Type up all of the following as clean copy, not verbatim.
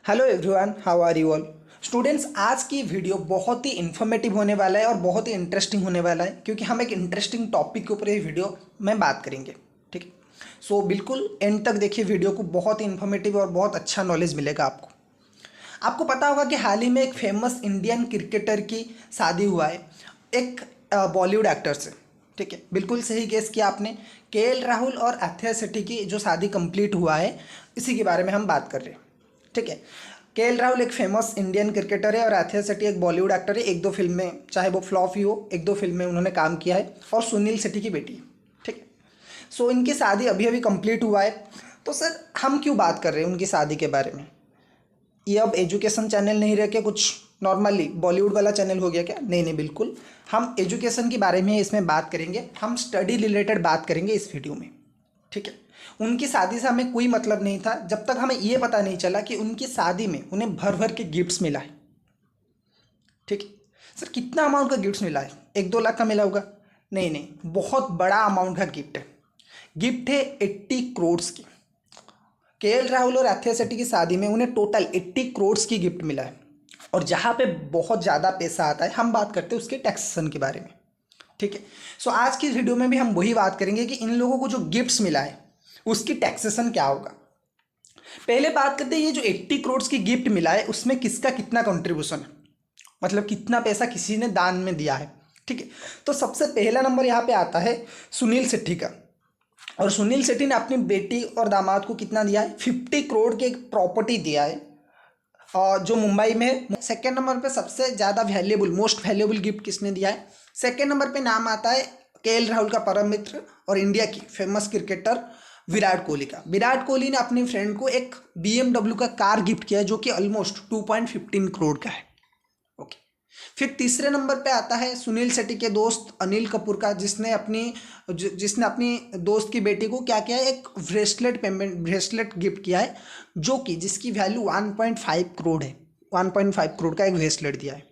Hello everyone, how are you all students. आज की video बहुत ही इन्फॉर्मेटिव होने वाला है और बहुत ही इंटरेस्टिंग होने वाला है क्योंकि हम एक इंटरेस्टिंग टॉपिक के ऊपर ये वीडियो में बात करेंगे। ठीक है, सो बिल्कुल एंड तक देखिए वीडियो को, बहुत ही इन्फॉर्मेटिव और बहुत अच्छा नॉलेज मिलेगा आपको। आपको पता होगा कि हाल ही में एक फेमस इंडियन क्रिकेटर की शादी हुआ है एक बॉलीवुड एक्टर से। ठीक है, बिल्कुल सही गेस किया आपने। केएल राहुल और अक्षय सेठी की जो शादी कंप्लीट हुआ है, इसी के बारे में हम बात कर रहे हैं। ठीक है, केएल राहुल एक फेमस इंडियन क्रिकेटर है और अक्षय सेठी एक बॉलीवुड एक्टर है। एक दो फिल्म में, चाहे वो फ्लॉप ही हो, एक दो फिल्म में उन्होंने काम किया है और सुनील शेट्टी की बेटी है। ठीक है, सो इनकी शादी अभी अभी कंप्लीट हुआ है। तो सर हम क्यों बात कर रहे हैं उनकी शादी के बारे में? ये अब एजुकेशन चैनल नहीं रह के कुछ नॉर्मली बॉलीवुड वाला चैनल हो गया क्या? नहीं नहीं, बिल्कुल हम एजुकेशन के बारे में इसमें बात करेंगे। हम स्टडी रिलेटेड बात करेंगे इस वीडियो में। ठीक है, उनकी शादी से हमें कोई मतलब नहीं था जब तक हमें ये पता नहीं चला कि उनकी शादी में उन्हें भर भर के गिफ्ट्स मिला है। ठीक है सर, कितना अमाउंट का गिफ्ट्स मिला है? 1-2 लाख का मिला होगा? नहीं नहीं, बहुत बड़ा अमाउंट का गिफ्ट है। गिफ्ट है 80 करोड़ की। केएल राहुल और अक्षय शेट्टी की शादी में उन्हें टोटल 80 करोड़ की गिफ्ट मिला है। और जहाँ पे बहुत ज़्यादा पैसा आता है, हम बात करते हैं उसके टैक्सेशन के बारे में। ठीक है, सो आज की वीडियो में भी हम वही बात करेंगे कि इन लोगों को जो गिफ्ट्स मिला है उसकी टैक्सेशन क्या होगा। पहले बात करते हैं, ये जो 80 करोड़ की गिफ्ट मिला है उसमें किसका कितना कंट्रीब्यूशन है, मतलब कितना पैसा किसी ने दान में दिया है। ठीक है, तो सबसे पहला नंबर यहाँ पे आता है सुनील शेट्टी का। और सुनील शेट्टी ने अपनी बेटी और दामाद को कितना दिया है? 50 करोड़ की एक प्रॉपर्टी दिया है, और जो मुंबई में है। सेकेंड नंबर पे सबसे ज़्यादा वैल्यूएबल, मोस्ट वैल्यूएबल गिफ्ट किसने दिया है? सेकेंड नंबर पे नाम आता है केएल राहुल का परम मित्र और इंडिया की फेमस क्रिकेटर विराट कोहली का। विराट कोहली ने अपनी फ्रेंड को एक BMW का कार गिफ्ट किया है जो कि ऑलमोस्ट 2.15 करोड़ का है। ओके, फिर तीसरे नंबर पे आता है सुनील शेट्टी के दोस्त अनिल कपूर का, जिसने अपनी दोस्त की बेटी को क्या किया है? एक ब्रेसलेट गिफ्ट किया है जो कि जिसकी वैल्यू 1.5 करोड़ है। 1.5 करोड़ का एक ब्रेसलेट दिया है।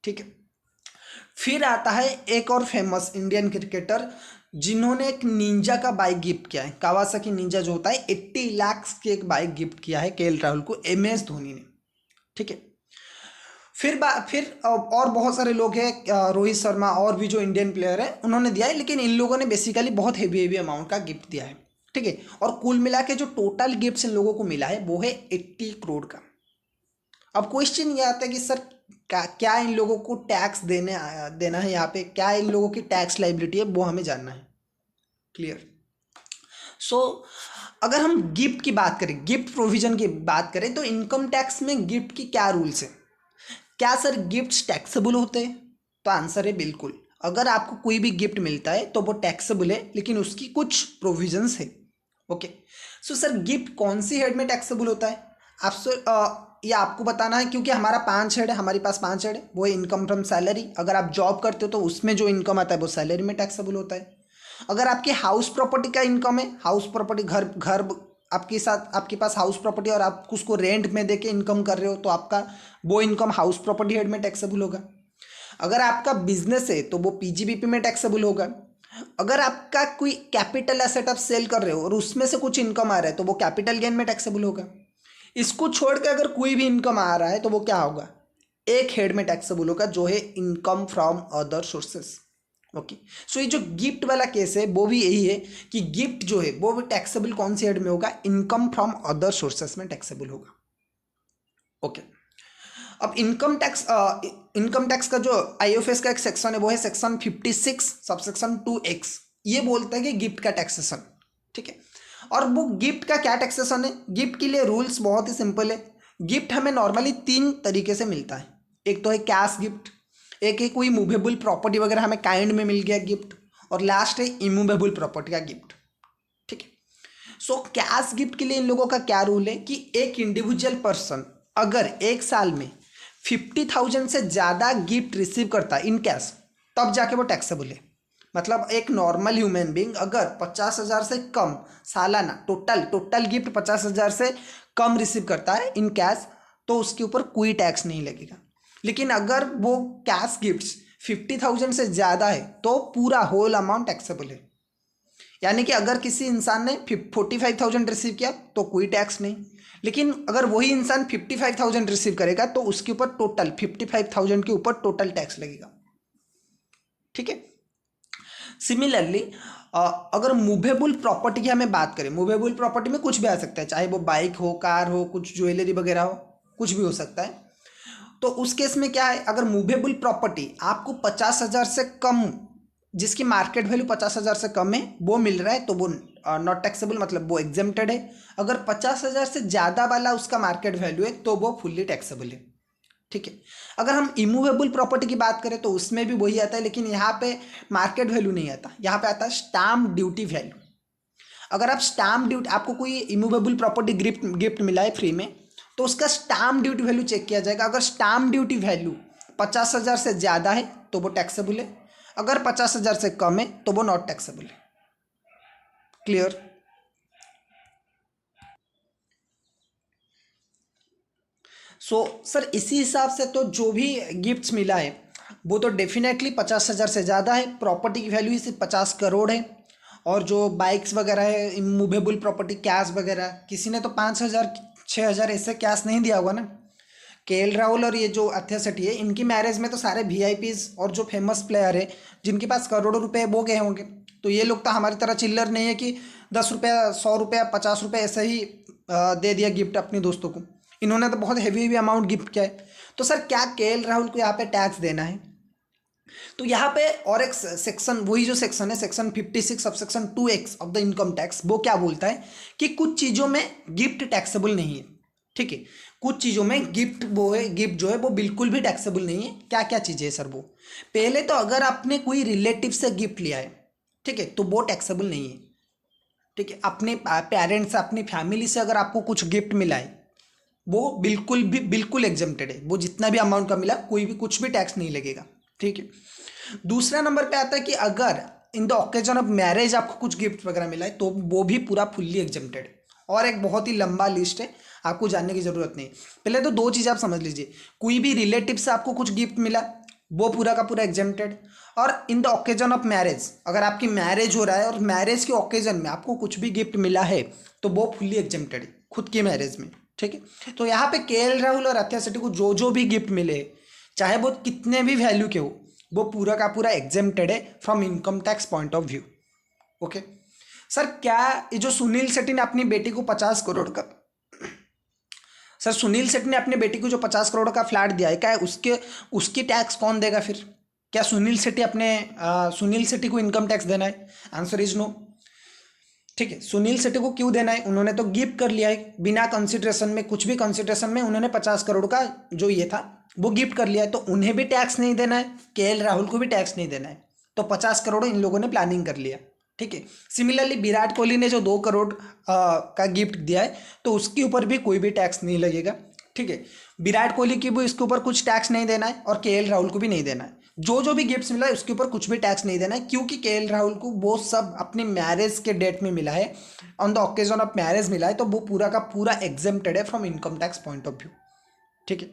ठीक है, फिर आता है एक और फेमस इंडियन क्रिकेटर जिन्होंने एक निंजा का बाइक गिफ्ट किया है। कावासाकी निंजा जो होता है, 80 लाख की एक बाइक गिफ्ट किया है केएल राहुल को, MS धोनी ने। ठीक है, फिर और बहुत सारे लोग हैं, रोहित शर्मा और भी जो इंडियन प्लेयर है उन्होंने दिया है, लेकिन इन लोगों ने बेसिकली बहुत हेवी अमाउंट का गिफ्ट दिया है। ठीक है, और कुल मिला के जो टोटल गिफ्ट इन लोगों को मिला है वो है 80 करोड़ का। अब क्वेश्चन ये आता है कि सर क्या इन लोगों को टैक्स देना है? यहाँ पे क्या इन लोगों की टैक्स लाइबिलिटी है, वो हमें जानना है। क्लियर? सो अगर हम गिफ्ट की बात करें, गिफ्ट प्रोविजन की बात करें, तो इनकम टैक्स में गिफ्ट की क्या रूल्स है? क्या सर गिफ्ट्स टैक्सेबल होते हैं? तो आंसर है बिल्कुल। अगर आपको कोई भी गिफ्ट मिलता है तो वो टैक्सेबल है, लेकिन उसकी कुछ प्रोविजंस है। ओके, सो सर गिफ्ट कौन सी हेड में टैक्सेबल होता है? ये आपको बताना है क्योंकि हमारा 5 हेड है, हमारे पास 5 हेड है। वो है इनकम फ्रॉम सैलरी। अगर आप जॉब करते हो तो उसमें जो इनकम आता है वो सैलरी में टैक्सेबल होता है। अगर आपकी हाउस प्रॉपर्टी का इनकम है, हाउस प्रॉपर्टी, घर घर आपके पास हाउस प्रॉपर्टी और आप उसको रेंट में देके इनकम कर रहे हो, तो आपका वो इनकम हाउस प्रॉपर्टी हेड में टैक्सेबल होगा। अगर आपका बिजनेस है तो वो PGBP में टैक्सेबल होगा। अगर आपका कोई कैपिटल एसेट आप सेल कर रहे हो और उसमें से कुछ इनकम आ रहा है तो वो कैपिटल गेन में टैक्सेबल होगा। इसको छोड़ के अगर कोई भी इनकम आ रहा है तो वो क्या होगा? एक हेड में टैक्सेबल होगा, जो है income from other sources. Okay, so ये जो गिफ्ट वाला केस है वो भी यही है कि गिफ्ट जो है वो भी टैक्सेबल कौन सी हेड में होगा? इनकम फ्रॉम अदर सोर्सेस में टैक्सेबल होगा। ओके, अब इनकम टैक्स का जो IFS का एक सेक्शन है वो है सेक्शन 56 सबसेक्शन 2X। ये बोलता है कि गिफ्ट का टैक्सेशन। ठीक है, और वो गिफ्ट का क्या टैक्सेशन है? गिफ्ट के लिए रूल्स बहुत ही सिंपल है। गिफ्ट हमें नॉर्मली 3 तरीके से मिलता है। एक तो है कैश गिफ्ट, एक है कोई मूवेबल प्रॉपर्टी वगैरह हमें काइंड में मिल गया गिफ्ट, और लास्ट है इमूवेबल प्रॉपर्टी का गिफ्ट। ठीक है, सो कैश गिफ्ट के लिए इन लोगों का क्या रूल है कि एक इंडिविजुअल पर्सन अगर एक साल में 50,000 से ज़्यादा गिफ्ट रिसीव करता है इन कैश, तब जाके वो टैक्सेबल है। मतलब एक नॉर्मल ह्यूमन बींग अगर 50,000 से कम सालाना टोटल गिफ्ट 50,000 से कम रिसीव करता है इन कैश, तो उसके ऊपर कोई टैक्स नहीं लगेगा। लेकिन अगर वो कैश गिफ्ट्स 50,000 से ज़्यादा है तो पूरा होल अमाउंट टैक्सेबल है। यानी कि अगर किसी इंसान ने 45,000 रिसीव किया तो कोई टैक्स नहीं, लेकिन अगर वही इंसान 55,000 रिसीव करेगा तो उसके ऊपर टोटल 55,000 के ऊपर टोटल टैक्स लगेगा। ठीक है। सिमिलरली अगर मूवेबल प्रॉपर्टी की हमें बात करें, मूवेबल प्रॉपर्टी में कुछ भी आ सकता है, चाहे वो बाइक हो, कार हो, कुछ ज्वेलरी वगैरह हो, कुछ भी हो सकता है। तो उस केस में क्या है, अगर मूवेबल प्रॉपर्टी आपको 50,000 से कम, जिसकी मार्केट वैल्यू 50,000 से कम है, वो मिल रहा है तो वो नॉट टैक्सेबल, मतलब वो एग्जेम्प्टेड है। अगर 50,000 से ज़्यादा वाला उसका मार्केट वैल्यू है तो वो फुल्ली टैक्सेबल है। ठीक है। अगर हम इमूवेबल प्रॉपर्टी की बात करें तो उसमें भी वही आता है, लेकिन यहाँ पे मार्केट वैल्यू नहीं आता, यहाँ पे आता है स्टाम्प ड्यूटी वैल्यू। अगर आप स्टाम्प ड्यूटी, आपको कोई इमूवेबल प्रॉपर्टी गिफ्ट मिला है फ्री में, तो उसका स्टाम्प ड्यूटी वैल्यू चेक किया जाएगा। अगर स्टाम्प ड्यूटी वैल्यू 50,000 से ज़्यादा है तो वो टैक्सेबल है, अगर 50,000 से कम है तो वो नॉट टैक्सेबल है। क्लियर। सर इसी हिसाब से तो जो भी गिफ्ट्स मिला है वो तो डेफिनेटली 50,000 से ज़्यादा है, प्रॉपर्टी की वैल्यू सिर्फ 50 करोड़ है। और जो बाइक्स वगैरह है, इमूवेबल प्रॉपर्टी, कैश वगैरह, किसी ने तो 5,000 6,000 ऐसे कैश नहीं दिया होगा ना। केएल राहुल और ये जो अथ्या सेठी है, इनकी मैरिज में तो सारे वीआईपीज और जो फेमस प्लेयर है जिनके पास करोड़ों रुपए वो गए होंगे। तो ये लोग तो हमारी तरह चिल्लर नहीं है कि 10 रुपया, 100 रुपया, 50 रुपये ऐसे ही दे दिया गिफ्ट अपने दोस्तों को। इन्होंने तो बहुत हैवी हैवी अमाउंट गिफ्ट किया है। तो सर क्या केएल राहुल को यहाँ पे टैक्स देना है? तो यहाँ पे और एक सेक्शन, वही जो सेक्शन है, section 56 sub section 2X of the income tax, वो क्या बोलता है कि कुछ चीज़ों में गिफ्ट टैक्सेबल नहीं है। ठीक है। कुछ चीज़ों में गिफ्ट गिफ्ट जो है वो बिल्कुल भी टैक्सेबल नहीं है। क्या क्या चीज़ें है सर वो? पहले तो अगर आपने कोई रिलेटिव से गिफ्ट लिया है, ठीक है, तो वो टैक्सेबल नहीं है। ठीक है। अपने पेरेंट्स से, अपनी फैमिली से अगर आपको कुछ गिफ्ट मिला है वो बिल्कुल एग्जेम्प्टेड है। वो जितना भी अमाउंट का मिला, कोई भी कुछ भी टैक्स नहीं लगेगा। ठीक है। दूसरा नंबर पे आता है कि अगर in the occasion of marriage आपको कुछ गिफ्ट वगैरह मिला है तो वो भी पूरा फुल्ली एग्जेम्प्टेड है। और एक बहुत ही लंबा लिस्ट है, आपको जानने की जरूरत नहीं। पहले तो दो चीज़ आप समझ लीजिए, कोई भी रिलेटिव से आपको कुछ गिफ्ट मिला वो पूरा का पूरा एग्जेम्प्टेड। और in the occasion of marriage, अगर आपकी मैरिज हो रहा है और मैरिज के ओकेजन में आपको कुछ भी गिफ्ट मिला है तो वो फुल्ली एग्जेम्प्टेड है खुद की मैरिज में। ठीक है। तो यहाँ पे केएल राहुल और अथ्या सेठी को जो जो भी गिफ्ट मिले, चाहे वो कितने भी वैल्यू के हो, वो पूरा का पूरा एग्जेम्प्टेड है from income tax point of view. Okay. Sir क्या ये जो सुनील शेट्टी ने अपनी बेटी को 50 करोड़ का, सर सुनील शेट्टी ने अपनी बेटी को जो 50 करोड़ का फ्लैट दिया है, क्या है उसकी टैक्स कौन देगा फिर? क्या सुनील शेट्टी को इनकम टैक्स देना है? Answer is no. ठीक है। सुनील शेट्टी को क्यों देना है? उन्होंने तो गिफ्ट कर लिया है बिना कंसिडरेशन में, कुछ भी कंसिडरेशन में उन्होंने 50 करोड़ का जो ये था वो गिफ्ट कर लिया है, तो उन्हें भी टैक्स नहीं देना है, केएल राहुल को भी टैक्स नहीं देना है। तो 50 करोड़ इन लोगों ने प्लानिंग कर लिया। ठीक है। सिमिलरली विराट कोहली ने जो 2 करोड़ का गिफ्ट दिया है तो उसके ऊपर भी कोई भी टैक्स नहीं लगेगा। ठीक है। विराट कोहली की भी इसके ऊपर कुछ टैक्स नहीं देना है और केएल राहुल को भी नहीं देना है। जो जो भी गिफ्ट्स मिला है उसके ऊपर कुछ भी टैक्स नहीं देना है, क्योंकि केएल राहुल को वो सब अपनी मैरिज के डेट में मिला है, on the occasion of marriage मिला है, तो वो पूरा का पूरा एग्जेम्प्टेड है from income tax point of view. ठीक है।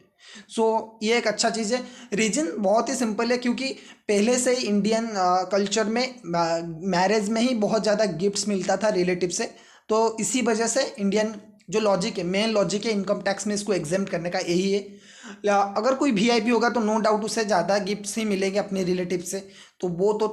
सो ये एक अच्छा चीज़ है। रीजन बहुत ही सिंपल है, क्योंकि पहले से ही इंडियन कल्चर में मैरिज में ही बहुत ज़्यादा गिफ्ट्स मिलता था रिलेटिव से। तो इसी वजह से इंडियन जो लॉजिक है, मेन लॉजिक है इनकम टैक्स में इसको एग्जेम्प्ट करने का, यही है। अगर कोई वीआईपी होगा तो नो डाउट उसे ज़्यादा गिफ्ट्स ही मिलेंगे अपने रिलेटिव से, तो वो तो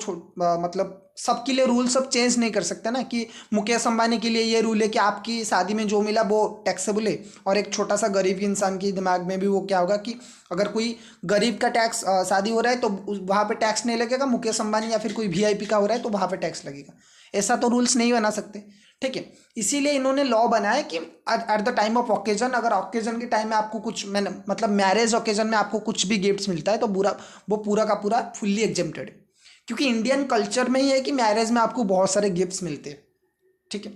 मतलब सबके लिए रूल सब चेंज नहीं कर सकते ना, कि मुकेश अंबानी के लिए ये रूल है कि आपकी शादी में जो मिला वो टैक्सेबल है, और एक छोटा सा गरीब इंसान के दिमाग में भी वो क्या होगा कि अगर कोई गरीब का टैक्स शादी हो रहा है तो वहाँ पे टैक्स नहीं लगेगा, मुकेश अंबानी या फिर कोई वीआईपी का हो रहा है तो वहाँ पे टैक्स लगेगा। ऐसा तो रूल्स नहीं बना सकते। ठीक है। इसीलिए इन्होंने लॉ बनाया कि at the time of occasion, अगर ओकेजन के टाइम में आपको कुछ, मैंने मतलब मैरिज ओकेजन में आपको कुछ भी गिफ्ट्स मिलता है तो वो पूरा का पूरा फुल्ली एग्जेम्प्टेड है, क्योंकि इंडियन कल्चर में ही है कि मैरिज में आपको बहुत सारे गिफ्ट्स मिलते हैं। ठीक है।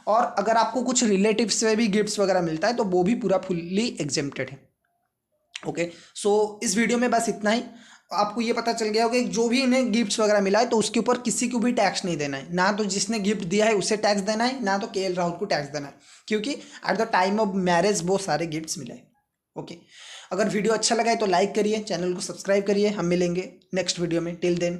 और अगर आपको कुछ रिलेटिव से भी गिफ्ट्स वगैरह मिलता है तो वो भी पूरा फुल्ली एग्जेम्प्टेड है। ओके। सो इस वीडियो में बस इतना ही। आपको ये पता चल गया होगा कि जो भी इन्हें गिफ्ट्स वगैरह मिला है तो उसके ऊपर किसी को भी टैक्स नहीं देना है, ना तो जिसने गिफ्ट दिया है उसे टैक्स देना है, ना तो केएल राहुल को टैक्स देना है, क्योंकि at the time of marriage वो सारे गिफ्ट्स मिले हैं। ओके। अगर वीडियो अच्छा लगा है तो लाइक करिए, चैनल को सब्सक्राइब करिए। हम मिलेंगे नेक्स्ट वीडियो में। Till then.